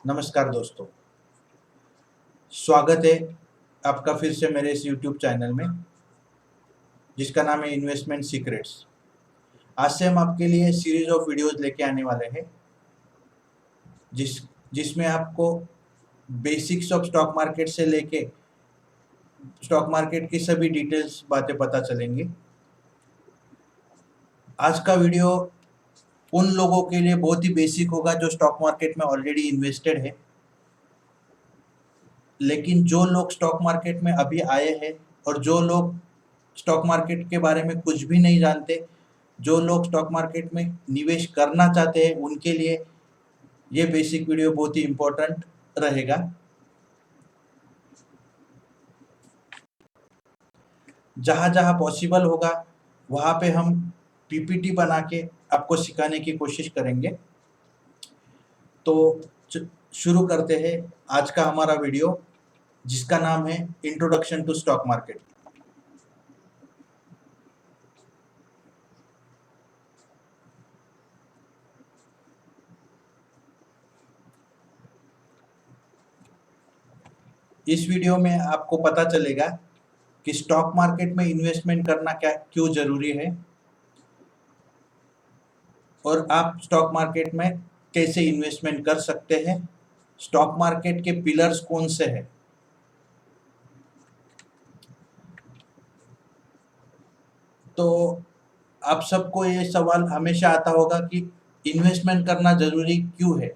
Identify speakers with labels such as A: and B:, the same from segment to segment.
A: नमस्कार दोस्तों, स्वागत है आपका फिर से मेरे इस यूट्यूब चैनल में जिसका नाम है इन्वेस्टमेंट सीक्रेट्स। आज से हम आपके लिए सीरीज ऑफ वीडियोस लेके आने वाले हैं जिसमें आपको बेसिक्स ऑफ स्टॉक मार्केट से लेके स्टॉक मार्केट की सभी डिटेल्स बातें पता चलेंगी। आज का वीडियो उन लोगों के लिए बहुत ही बेसिक होगा जो स्टॉक मार्केट में ऑलरेडी इन्वेस्टेड है, लेकिन जो लोग स्टॉक मार्केट में अभी आए हैं और जो लोग स्टॉक मार्केट के बारे में कुछ भी नहीं जानते, जो लोग स्टॉक मार्केट में निवेश करना चाहते हैं, उनके लिए ये बेसिक वीडियो बहुत ही इम्पोर्टेंट रहेगा। जहाँ जहाँ पॉसिबल होगा वहाँ पे हम पीपीटी बना के आपको सिखाने की कोशिश करेंगे। तो शुरू करते हैं आज का हमारा वीडियो जिसका नाम है इंट्रोडक्शन टू स्टॉक मार्केट। इस वीडियो में आपको पता चलेगा कि स्टॉक मार्केट में इन्वेस्टमेंट करना क्यों जरूरी है और आप स्टॉक मार्केट में कैसे इन्वेस्टमेंट कर सकते हैं। स्टॉक मार्केट के पिलर्स कौन से हैं। तो आप सबको ये सवाल हमेशा आता होगा कि इन्वेस्टमेंट करना जरूरी क्यों है।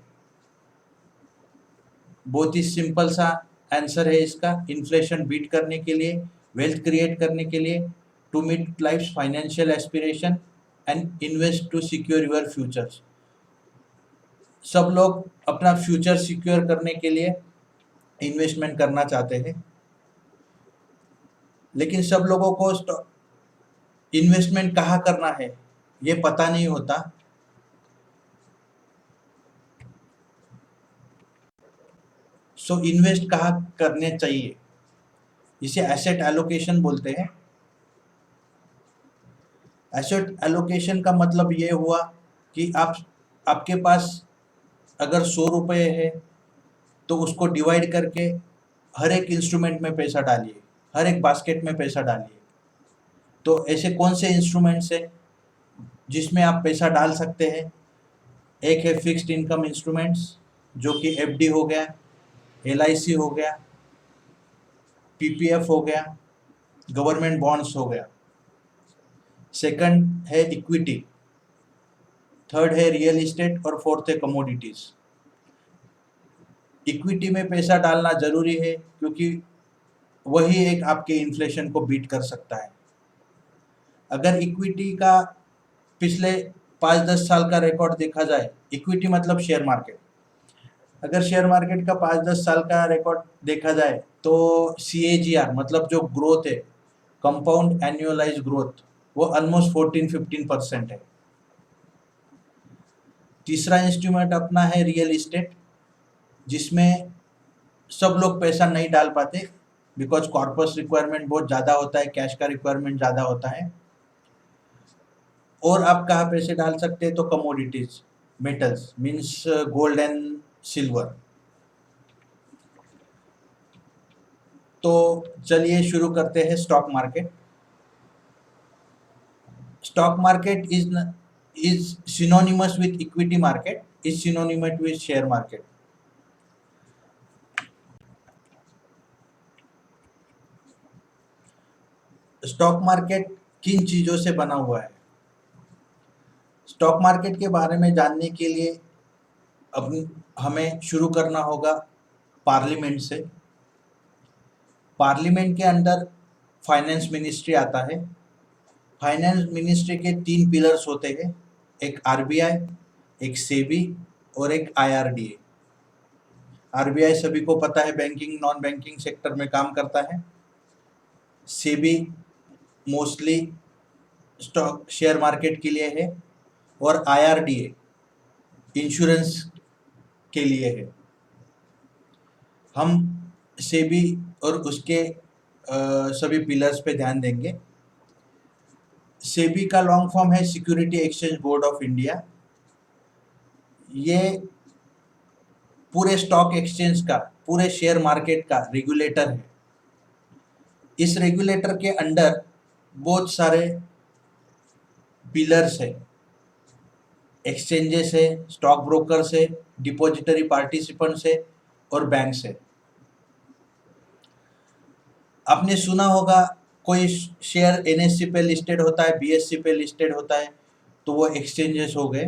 A: बहुत ही सिंपल सा आंसर है इसका। इन्फ्लेशन बीट करने के लिए, वेल्थ क्रिएट करने के लिए, to meet life financial aspiration and invest to secure your futures. सब लोग अपना फ्यूचर सिक्योर करने के लिए इन्वेस्टमेंट करना चाहते हैं, लेकिन सब लोगों को इन्वेस्टमेंट कहाँ करना है ये पता नहीं होता। सो इन्वेस्ट कहाँ करने चाहिए, इसे एसेट एलोकेशन बोलते हैं। एसेट एलोकेशन का मतलब ये हुआ कि आपके पास अगर 100 रुपये है तो उसको डिवाइड करके हर एक इंस्ट्रूमेंट में पैसा डालिए, हर एक बास्केट में पैसा डालिए। तो ऐसे कौन से इंस्ट्रूमेंट्स हैं जिसमें आप पैसा डाल सकते हैं। एक है फिक्स्ड इनकम इंस्ट्रूमेंट्स जो कि एफडी हो गया, एलआईसी हो गया, पीपीएफ हो गया, गवर्नमेंट बॉन्ड्स हो गया। सेकंड है इक्विटी, थर्ड है रियल इस्टेट और फोर्थ है कमोडिटीज। इक्विटी में पैसा डालना जरूरी है क्योंकि वही एक आपके इन्फ्लेशन को बीट कर सकता है। अगर इक्विटी का पिछले 5-10 साल का रिकॉर्ड देखा जाए, इक्विटी मतलब शेयर मार्केट, अगर शेयर मार्केट का 5-10 साल का रिकॉर्ड देखा जाए तो CAGR मतलब जो ग्रोथ है, कंपाउंड एनुअलाइज ग्रोथ, वो ऑलमोस्ट 14-15% है। तीसरा इंस्ट्रूमेंट अपना है रियल इस्टेट, जिसमें सब लोग पैसा नहीं डाल पाते बिकॉज कॉर्पस रिक्वायरमेंट बहुत ज़्यादा होता है, कैश का रिक्वायरमेंट ज़्यादा होता है। और आप कहाँ पैसे डाल सकते हैं तो commodities, metals means gold and silver. तो चलिए शुरू करते हैं stock market. Stock market is synonymous with equity market, is synonymous with share market. Stock market किन चीजों से बना हुआ है। स्टॉक मार्केट के बारे में जानने के लिए अब हमें शुरू करना होगा पार्लियामेंट से। पार्लियामेंट के अंदर फाइनेंस मिनिस्ट्री आता है। फाइनेंस मिनिस्ट्री के 3 पिलर्स होते हैं, एक आरबीआई, एक सेबी और एक आईआरडीए। आरबीआई सभी को पता है बैंकिंग नॉन बैंकिंग सेक्टर में काम करता है। SEBI mostly stock share market के लिए है और आईआरडीए इंश्योरेंस के लिए है। हम सेबी और उसके सभी पिलर्स पे ध्यान देंगे। सेबी का लॉन्ग फॉर्म है security exchange board of India. ये पूरे स्टॉक एक्सचेंज का, पूरे शेयर मार्केट का रेगुलेटर है। इस रेगुलेटर के अंडर बहुत सारे पिलर्स है, एक्सचेंजेस है, स्टॉक ब्रोकर्स है, डिपॉजिटरी पार्टिसिपेंट्स है और बैंक्स है। आपने सुना होगा कोई शेयर एनएससी पे लिस्टेड होता है, बीएससी पे लिस्टेड होता है, तो वो एक्सचेंजेस हो गए।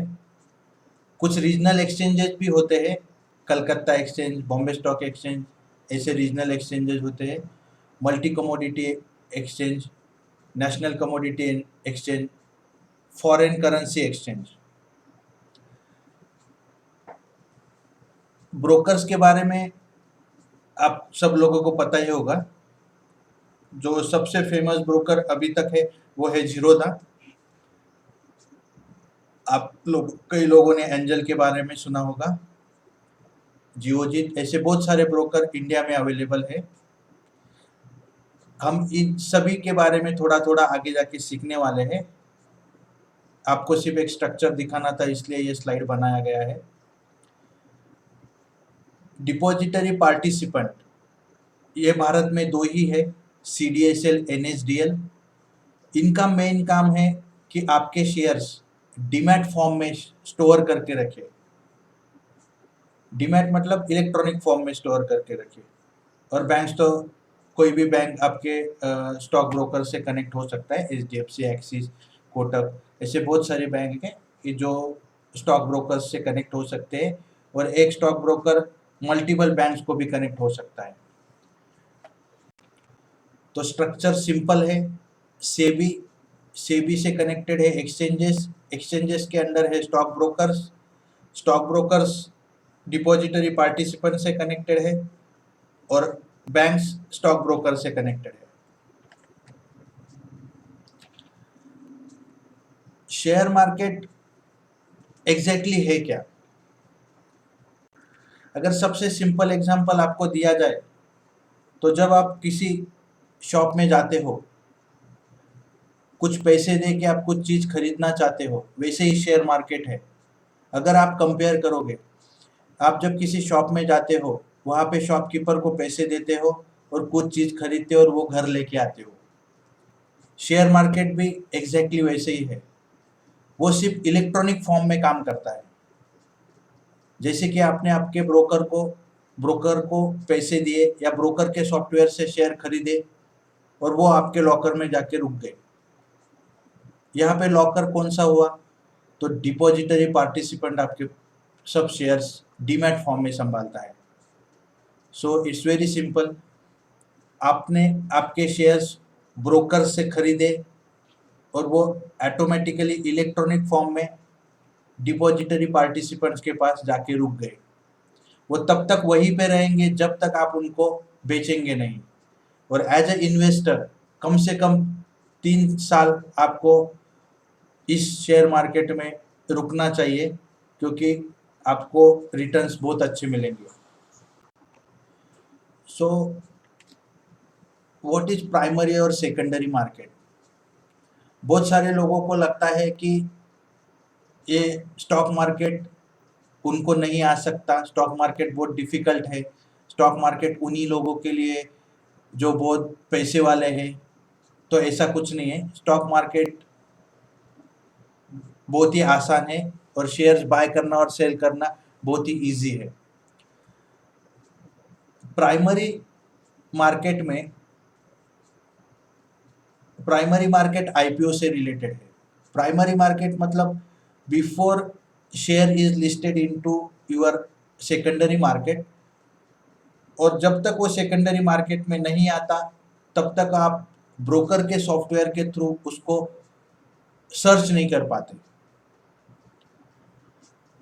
A: कुछ रीजनल एक्सचेंजेस भी होते हैं, Calcutta exchange, Bombay stock exchange, ऐसे रीजनल एक्सचेंजेस होते हैं। Multi commodity exchange, national commodity exchange, foreign currency exchange. Brokers के बारे में आप सब लोगों को पता ही होगा। जो सबसे फेमस ब्रोकर अभी तक है वो है जीरोधा। आप लोग, कई लोगों ने एंजल के बारे में सुना होगा, जियोजित, ऐसे बहुत सारे ब्रोकर इंडिया में अवेलेबल है। हम इन सभी के बारे में थोड़ा थोड़ा आगे जाके सीखने वाले हैं। आपको सिर्फ एक स्ट्रक्चर दिखाना था, इसलिए ये स्लाइड बनाया गया है। डिपॉजिटरी पार्टिसिपेंट, ये भारत में दो ही है, सीडीएसएल, एनएसडीएल। इनका मेन काम है कि आपके शेयर्स डीमैट फॉर्म में स्टोर करके रखे। डीमैट मतलब इलेक्ट्रॉनिक फॉर्म में स्टोर करके रखे। और बैंक तो कोई भी बैंक आपके स्टॉक ब्रोकर से कनेक्ट हो सकता है, एचडीएफसी, एक्सिस, कोटक, ऐसे बहुत सारे बैंक हैं कि जो स्टॉक ब्रोकर से कनेक्ट हो सकते हैं। और एक स्टॉक ब्रोकर मल्टीपल बैंक्स को भी कनेक्ट हो सकता है। तो स्ट्रक्चर सिंपल है। सेबी, सेबी से कनेक्टेड है एक्सचेंजेस, एक्सचेंजेस के अंडर है stock brokers, stock brokers depository participant से कनेक्टेड है और बैंक्स स्टॉक ब्रोकर से कनेक्टेड है। शेयर मार्केट एग्जैक्टली है क्या? अगर सबसे सिंपल एग्जांपल आपको दिया जाए तो जब आप किसी शॉप में जाते हो, कुछ पैसे दे के आप कुछ चीज खरीदना चाहते हो, वैसे ही शेयर मार्केट है। अगर आप कंपेयर करोगे, आप जब किसी शॉप में जाते हो, वहां पे शॉपकीपर को पैसे देते हो और कुछ चीज खरीदते हो और वो घर लेके आते हो। शेयर मार्केट भी एग्जैक्टली वैसे ही है। वो सिर्फ इलेक्ट्रॉनिक फॉर्म में काम करता है। जैसे कि आपने आपके ब्रोकर को पैसे दिए या ब्रोकर के सॉफ्टवेयर से शेयर खरीदे और वो आपके लॉकर में जाके रुक गए। यहाँ पे लॉकर कौन सा हुआ? तो डिपॉजिटरी पार्टिसिपेंट आपके सब शेयर्स डीमैट फॉर्म में संभालता है। So it's very simple. आपने आपके शेयर्स ब्रोकर से खरीदे और वो ऑटोमेटिकली इलेक्ट्रॉनिक फॉर्म में डिपॉजिटरी पार्टिसिपेंट्स के पास जाके रुक गए। वो तब तक वहीं पे रहेंगे जब तक आप उनको बेचेंगे नहीं। और एज ए इन्वेस्टर कम से कम 3 साल आपको इस शेयर मार्केट में रुकना चाहिए, क्योंकि आपको रिटर्न्स बहुत अच्छे मिलेंगे। सो व्हाट इज प्राइमरी और सेकेंडरी मार्केट? बहुत सारे लोगों को लगता है कि ये स्टॉक मार्केट उनको नहीं आ सकता, स्टॉक मार्केट बहुत डिफिकल्ट है, स्टॉक मार्केट उन्हीं लोगों के लिए जो बहुत पैसे वाले हैं। तो ऐसा कुछ नहीं है, स्टॉक मार्केट बहुत ही आसान है और शेयर्स बाय करना और सेल करना बहुत ही इजी है। प्राइमरी मार्केट में, प्राइमरी मार्केट आईपीओ से रिलेटेड है। प्राइमरी मार्केट मतलब before share is listed into your secondary market. और जब तक वो सेकेंडरी मार्केट में नहीं आता तब तक आप ब्रोकर के सॉफ्टवेयर के थ्रू उसको सर्च नहीं कर पाते।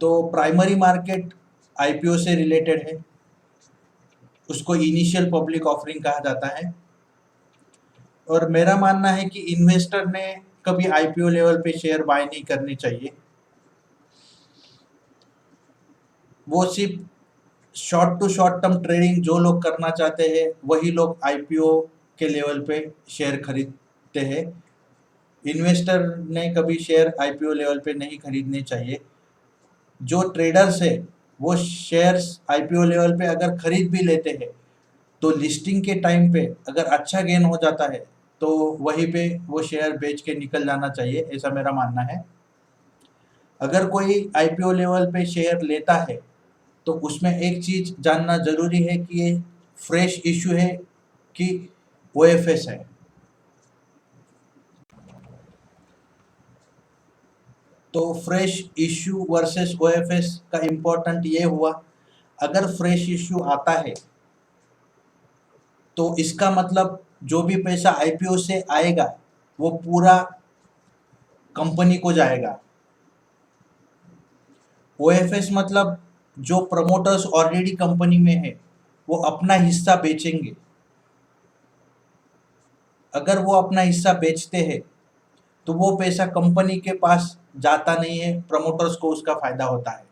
A: तो प्राइमरी मार्केट आईपीओ से रिलेटेड है, उसको इनिशियल पब्लिक ऑफरिंग कहा जाता है। और मेरा मानना है कि इन्वेस्टर ने कभी आईपीओ लेवल पे शेयर बाय नहीं करनी चाहिए। वो सिर्फ short to short term trading जो लोग करना चाहते हैं वही लोग आईपीओ के लेवल पे शेयर खरीदते हैं। इन्वेस्टर ने कभी शेयर आईपीओ लेवल पे नहीं खरीदने चाहिए। जो ट्रेडर्स है वो शेयर्स आईपीओ लेवल पे अगर खरीद भी लेते हैं तो लिस्टिंग के टाइम पे अगर अच्छा गेन हो जाता है तो वहीं पे वो शेयर बेच के निकल जाना चाहिए, ऐसा मेरा मानना है। अगर कोई आईपीओ लेवल पे शेयर लेता है तो उसमें एक चीज जानना जरूरी है कि ये फ्रेश इशू है कि ओएफएस है। तो फ्रेश इश्यू वर्सेस ओएफएस का इम्पोर्टेंट ये हुआ, अगर फ्रेश इश्यू आता है तो इसका मतलब जो भी पैसा आईपीओ से आएगा वो पूरा कंपनी को जाएगा। ओएफएस मतलब जो प्रमोटर्स ऑलरेडी कंपनी में है वो अपना हिस्सा बेचेंगे। अगर वो अपना हिस्सा बेचते हैं तो वो पैसा कंपनी के पास जाता नहीं है, प्रमोटर्स को उसका फायदा होता है।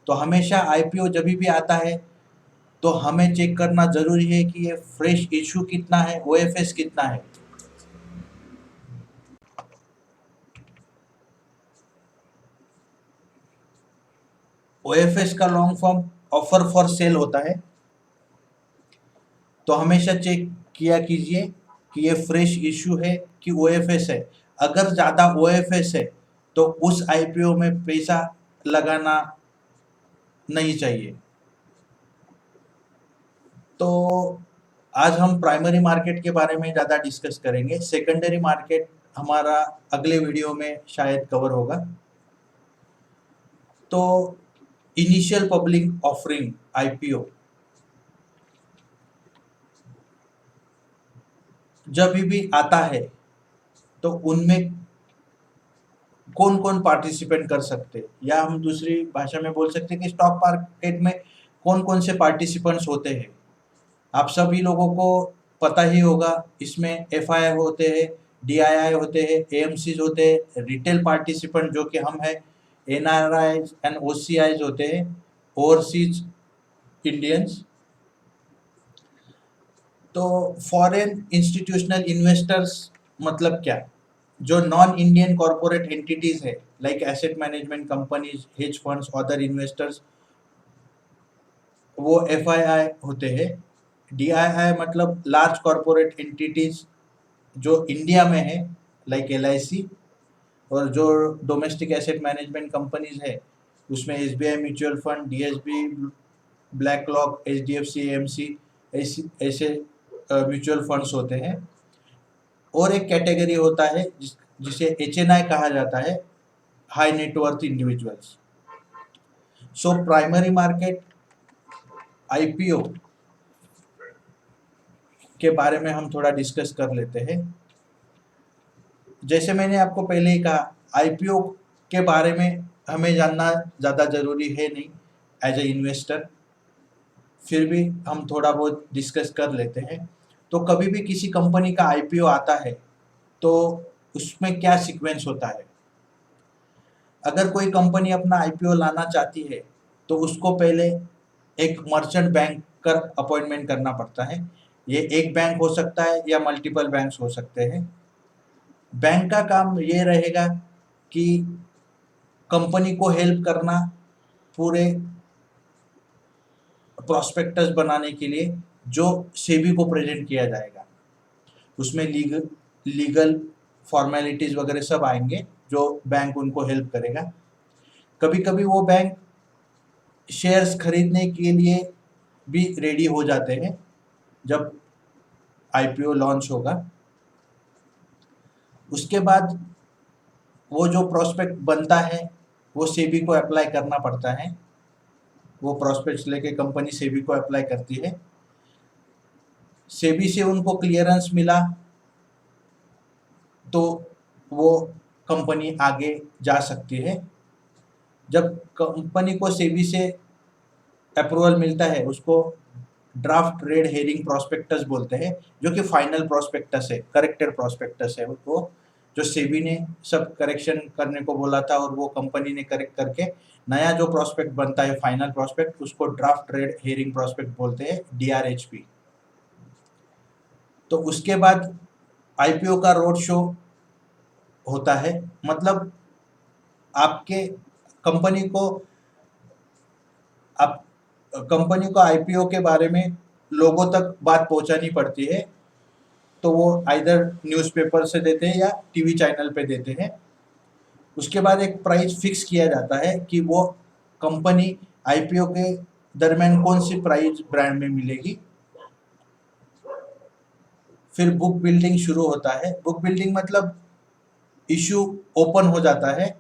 A: तो हमेशा आईपीओ जब भी आता है तो हमें चेक करना जरूरी है कि ये फ्रेश इशू कितना है, ओएफएस कितना है। ओएफएस का long form offer for sale होता है। तो हमेशा चेक किया कीजिए कि ये फ्रेश इशू है कि ओएफएस है। अगर ज़्यादा ओएफएस है तो उस आईपीओ में पैसा लगाना नहीं चाहिए। तो आज हम प्राइमरी मार्केट के बारे में ज़्यादा डिस्कस करेंगे, सेकेंडरी मार्केट हमारा अगले वीडियो में शायद कवर होगा। तो इनिशियल पब्लिक ऑफरिंग आईपीओ जब भी आता है तो उनमें कौन कौन पार्टिसिपेंट कर सकते हैं, या हम दूसरी भाषा में बोल सकते हैं कि स्टॉक मार्केट में कौन कौन से पार्टिसिपेंट्स होते हैं। आप सभी लोगों को पता ही होगा, इसमें एफआई होते हैं, डीआईआई होते हैं, एएमसीज होते हैं, रिटेल पार्टिसिपेंट जो कि हम हैं, एनआरआई एंड ओसीआईज होते हैं, ओवरसीज इंडियंस। तो फॉरेन इंस्टीट्यूशनल इन्वेस्टर्स मतलब क्या, जो नॉन इंडियन कॉरपोरेट एंटिटीज है like asset management companies, hedge funds, other investors, वो एफआईआई होते हैं। डीआईआई मतलब लार्ज कॉरपोरेट एंटिटीज जो इंडिया में है लाइक एलआईसी, और जो डोमेस्टिक एसेट मैनेजमेंट कंपनीज है उसमें SBI mutual fund, DSB, black rock, HDFC, AMC, ऐसे म्यूचुअल फंड्स होते हैं। और एक कैटेगरी होता है जिसे एचएनआई कहा जाता है, high net worth individuals. So primary market IPO के बारे में हम थोड़ा डिस्कस कर लेते हैं। जैसे मैंने आपको पहले ही कहा, आईपीओ के बारे में हमें जानना ज़्यादा ज़रूरी है नहीं एज ए इन्वेस्टर, फिर भी हम थोड़ा बहुत डिस्कस कर लेते हैं। तो कभी भी किसी कंपनी का आईपीओ आता है तो उसमें क्या सीक्वेंस होता है। अगर कोई कंपनी अपना आईपीओ लाना चाहती है तो उसको पहले एक मर्चेंट बैंकर अपॉइंटमेंट करना पड़ता है। ये एक बैंक हो सकता है या मल्टीपल बैंक्स हो सकते हैं। बैंक का काम ये रहेगा कि कंपनी को हेल्प करना पूरे प्रोस्पेक्टस बनाने के लिए जो सेबी को प्रेजेंट किया जाएगा। उसमें लीगल फॉर्मेलिटीज वगैरह सब आएंगे जो बैंक उनको हेल्प करेगा। कभी कभी वो बैंक शेयर्स खरीदने के लिए भी रेडी हो जाते हैं जब आईपीओ लॉन्च होगा। उसके बाद वो जो प्रोस्पेक्ट बनता है वो सेबी को अप्लाई करना पड़ता है। वो प्रोस्पेक्ट्स लेके कंपनी सेबी को अप्लाई करती है। सेबी से उनको क्लियरेंस मिला तो वो कंपनी आगे जा सकती है। जब कंपनी को सेबी से अप्रूवल मिलता है उसको ड्राफ्ट रेड हेरिंग प्रोस्पेक्टस बोलते हैं, जो कि फाइनल प्रोस्पेक्टस है, करेक्टेड प्रोस्पेक्टस है। वो जो सेबी ने सब करेक्शन करने को बोला था और वो कंपनी ने करेक्ट करके नया जो प्रोस्पेक्ट बनता है फाइनल प्रोस्पेक्ट, उसको ड्राफ्ट रेड हेरिंग प्रोस्पेक्ट बोलते हैं, डीआरएचपी। तो उसके बाद आईपीओ का रोड शो होता है, मतलब आपके कंपनी को आप कंपनी को आईपीओ के बारे में लोगों तक बात पहुंचानी पड़ती है, तो वो आइदर न्यूज़पेपर से देते हैं या टीवी चैनल पे देते हैं। उसके बाद एक प्राइस फिक्स किया जाता है कि वो कंपनी आईपीओ के दरमियान कौन सी प्राइस ब्रांड में मिलेगी। फिर बुक बिल्डिंग शुरू होता है। बुक बिल्डिंग मतलब इशू ओपन हो जाता है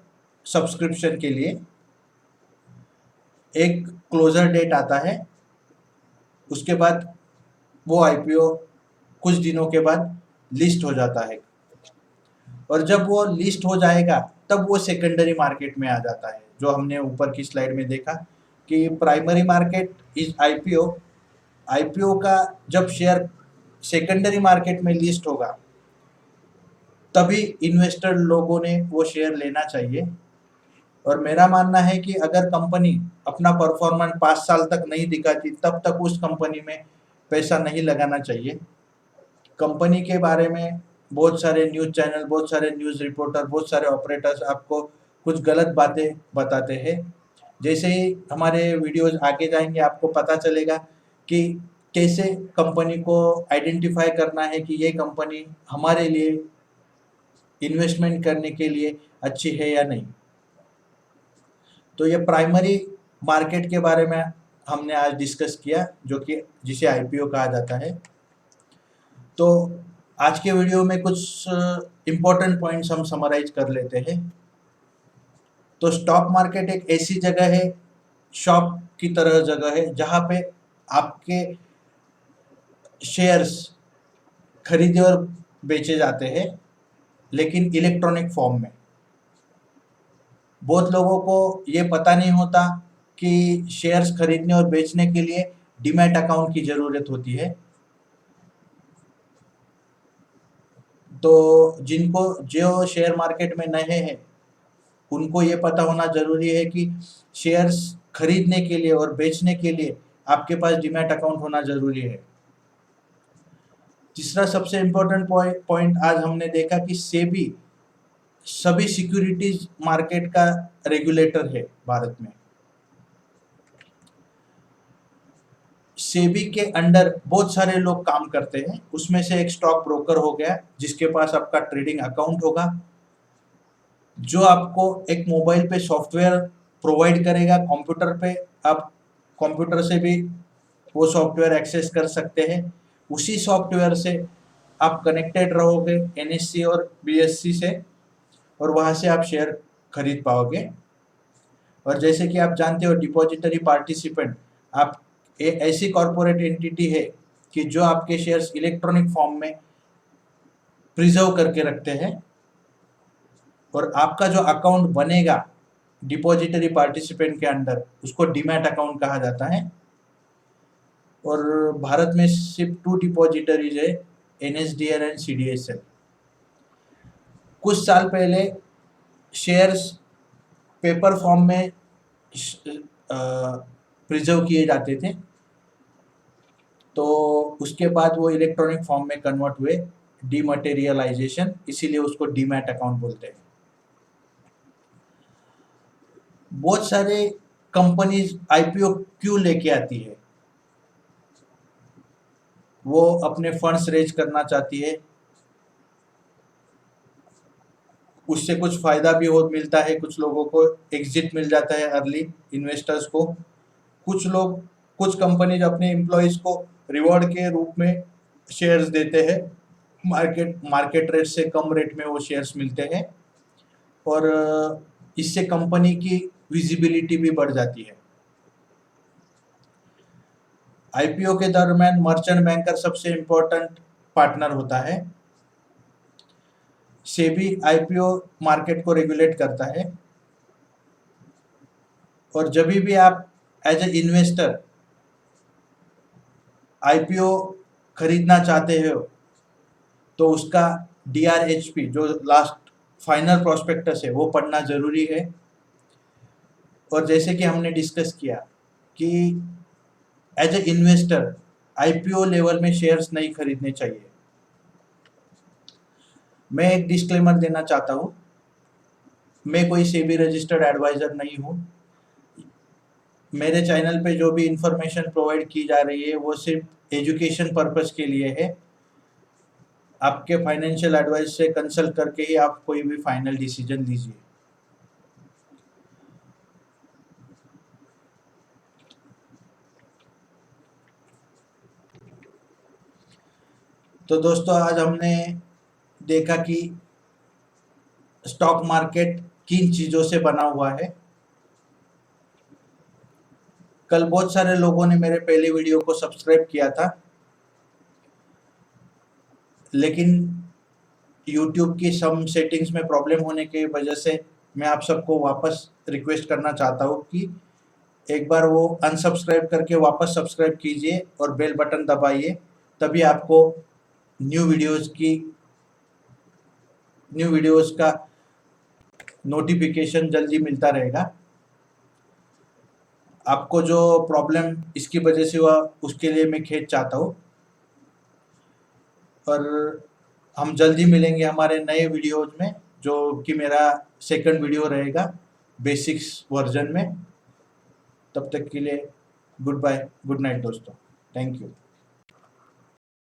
A: सब्सक्रिप्शन के लिए, एक क्लोजर डेट आता है, उसके बाद वो आईपीओ कुछ दिनों के बाद लिस्ट हो जाता है, और जब वो लिस्ट हो जाएगा तब वो सेकेंडरी मार्केट में आ जाता है। जो हमने ऊपर की स्लाइड में देखा कि primary market is IPO. IPO का जब शेयर सेकेंडरी मार्केट में लिस्ट होगा तभी इन्वेस्टर लोगों ने वो शेयर लेना चाहिए। और मेरा मानना है कि अगर कंपनी अपना परफॉर्मेंस 5 साल तक नहीं दिखाती तब तक उस कंपनी में पैसा नहीं लगाना चाहिए। कंपनी के बारे में बहुत सारे न्यूज़ चैनल, बहुत सारे न्यूज़ रिपोर्टर, बहुत सारे ऑपरेटर्स आपको कुछ गलत बातें बताते हैं। जैसे ही हमारे वीडियोस आगे जाएंगे आपको पता चलेगा कि कैसे कंपनी को आइडेंटिफाई करना है कि ये कंपनी हमारे लिए इन्वेस्टमेंट करने के लिए अच्छी है या नहीं। तो ये प्राइमरी मार्केट के बारे में हमने आज डिस्कस किया, जो कि जिसे आईपीओ कहा जाता है। तो आज के वीडियो में कुछ इम्पोर्टेंट पॉइंट्स हम समराइज कर लेते हैं। तो स्टॉक मार्केट एक ऐसी जगह है, शॉप की तरह जगह है, जहाँ पे आपके शेयर्स खरीदे और बेचे जाते हैं, लेकिन इलेक्ट्रॉनिक फॉर्म में। बहुत लोगों को ये पता नहीं होता कि शेयर्स खरीदने और बेचने के लिए डीमैट अकाउंट की ज़रूरत होती है। तो जिनको जो शेयर मार्केट में नए हैं उनको ये पता होना ज़रूरी है कि शेयर्स खरीदने के लिए और बेचने के लिए आपके पास डीमैट अकाउंट होना ज़रूरी है। तीसरा सबसे इम्पोर्टेंट पॉइंट आज हमने देखा कि सेबी सभी सिक्योरिटीज मार्केट का रेगुलेटर है भारत में। सेबी के अंडर बहुत सारे लोग काम करते हैं, उसमें से एक स्टॉक ब्रोकर हो गया जिसके पास आपका ट्रेडिंग अकाउंट होगा, जो आपको एक मोबाइल पे सॉफ्टवेयर प्रोवाइड करेगा। कंप्यूटर पे आप कंप्यूटर से भी वो सॉफ्टवेयर एक्सेस कर सकते हैं। उसी सॉफ्टवेयर से आप कनेक्टेड रहोगे एनएससी और बीएससी से, और वहाँ से आप शेयर खरीद पाओगे। और जैसे कि आप जानते हो डिपॉजिटरी पार्टिसिपेंट आप ऐसी कॉर्पोरेट एंटिटी है कि जो आपके शेयर्स इलेक्ट्रॉनिक फॉर्म में प्रिजर्व करके रखते हैं, और आपका जो अकाउंट बनेगा डिपॉजिटरी पार्टिसिपेंट के अंडर उसको डीमैट अकाउंट कहा जाता है। और भारत में सिर्फ 2 डिपॉजिटरीज है, एनएसडीएल एंड सीडीएसएल। कुछ साल पहले शेयर्स पेपर फॉर्म में प्रिजर्व किए जाते थे, तो उसके बाद वो इलेक्ट्रॉनिक फॉर्म में कन्वर्ट हुए, डीमटेरियलाइजेशन, इसीलिए उसको डीमैट अकाउंट बोलते हैं। बहुत सारे कंपनीज आईपीओ क्यों लेके आती है? वो अपने फंड्स रेज करना चाहती है, उससे कुछ फायदा भी हो मिलता है, कुछ लोगों को एग्जिट मिल जाता है अर्ली इन्वेस्टर्स को। कुछ कंपनीज अपने एम्प्लॉयज को रिवॉर्ड के रूप में शेयर्स देते हैं, मार्केट रेट से कम रेट में वो शेयर्स मिलते हैं, और इससे कंपनी की विजिबिलिटी भी बढ़ जाती है। आईपीओ के दरमियान मर्चेंट बैंकर सबसे इम्पोर्टेंट पार्टनर होता है। सेबी आईपीओ मार्केट को रेगुलेट करता है, और जब भी आप एज ए इन्वेस्टर आईपीओ खरीदना चाहते हो तो उसका डीआरएचपी जो लास्ट फाइनल प्रोस्पेक्टस है वो पढ़ना ज़रूरी है। और जैसे कि हमने डिस्कस किया कि as a investor IPO level में शेयर्स नहीं खरीदने चाहिए। मैं एक डिस्क्लेमर देना चाहता हूँ, मैं कोई सेबी रजिस्टर्ड एडवाइज़र नहीं हूँ। मेरे चैनल पे जो भी इंफॉर्मेशन प्रोवाइड की जा रही है वो सिर्फ एजुकेशन पर्पस के लिए है। आपके फाइनेंशियल एडवाइस से कंसल्ट करके ही आप कोई भी फाइनल डिसीजन लीजिए। तो दोस्तों आज हमने देखा कि स्टॉक मार्केट किन चीज़ों से बना हुआ है। कल बहुत सारे लोगों ने मेरे पहले वीडियो को सब्सक्राइब किया था, लेकिन YouTube की सम सेटिंग्स में प्रॉब्लम होने की वजह से मैं आप सबको वापस रिक्वेस्ट करना चाहता हूँ कि एक बार वो अनसब्सक्राइब करके वापस सब्सक्राइब कीजिए और बेल बटन दबाइए, तभी आपको न्यू वीडियोस का नोटिफिकेशन जल्दी मिलता रहेगा। आपको जो प्रॉब्लम इसकी वजह से हुआ उसके लिए मैं खेद चाहता हूँ, और हम जल्दी मिलेंगे हमारे नए वीडियोज में, जो कि मेरा सेकंड वीडियो रहेगा बेसिक्स वर्जन में। तब तक के लिए गुड बाय, गुड नाइट दोस्तों, थैंक यू।